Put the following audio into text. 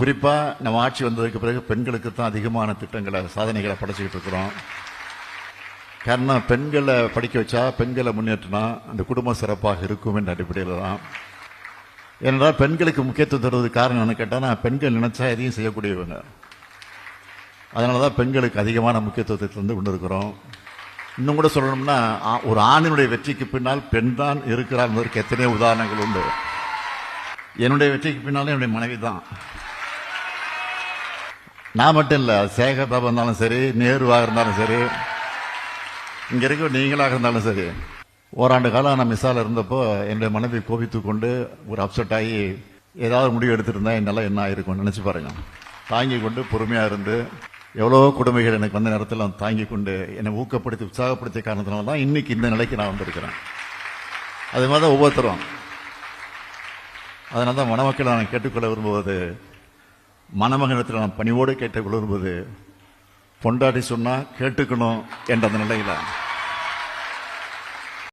குறிப்பாக நம்ம ஆட்சி வந்ததுக்கு பிறகு பெண்களுக்கு தான் அதிகமான திட்டங்களை சாதனைகளை படைச்சிக்கிட்டு இருக்கிறோம். காரணம், பெண்களை படிக்க வச்சா, பெண்களை முன்னேற்றினா அந்த குடும்பம் சிறப்பாக இருக்கும் என்ற அடிப்படையில் தான். ஏனென்றால் பெண்களுக்கு முக்கியத்துவம் தருவதற்கு காரணம் என்ன கேட்டால், பெண்கள் நினைச்சா எதையும் செய்யக்கூடியவங்க. அதனால தான் பெண்களுக்கு அதிகமான முக்கியத்துவத்தை தந்து கொண்டு இருக்கிறோம். இன்னும் கூட சொல்லணும்னா, ஒரு ஆணினுடைய வெற்றிக்கு பின்னால் பெண் தான் இருக்கிறார் என்பதற்கு எத்தனையோ உதாரணங்கள் உண்டு. என்னுடைய வெற்றிக்கு பின்னாலும் என்னுடைய மனைவி தான். நான் மட்டும் இல்லை, சேகர் பாபா இருந்தாலும் சரி, நேருவாக இருந்தாலும் சரி, இங்கே இருக்க நீங்களாக இருந்தாலும் சரி, ஓராண்டு காலம் நான் மிஸ்ஸால் இருந்தப்போ என்னுடைய மனைவி கோபித்து கொண்டு ஒரு அப்செட் ஆகி ஏதாவது முடிவு எடுத்துருந்தா என்னால் என்ன ஆயிருக்கும்னு நினச்சி பாருங்க. தாங்கி கொண்டு பொறுமையாக இருந்து எவ்வளோ கொடுமைகள் எனக்கு வந்த நேரத்தில் நான் தாங்கி கொண்டு என்னை ஊக்கப்படுத்தி உற்சாகப்படுத்திய காரணத்தினால தான் இன்னைக்கு இந்த நிலைக்கு நான் வந்திருக்கிறேன். அது மாதிரி தான் ஒவ்வொருத்தரும். அதனால தான் மணமக்களை நான் கேட்டுக்கொள்ள விரும்புவது, மணமகனத்தில் நான் பணிவோடு கேட்டுக்கொள்ள விரும்புவது, பொண்டாட்டி சொன்னால் கேட்டுக்கணும் என்ற அந்த நிலையில்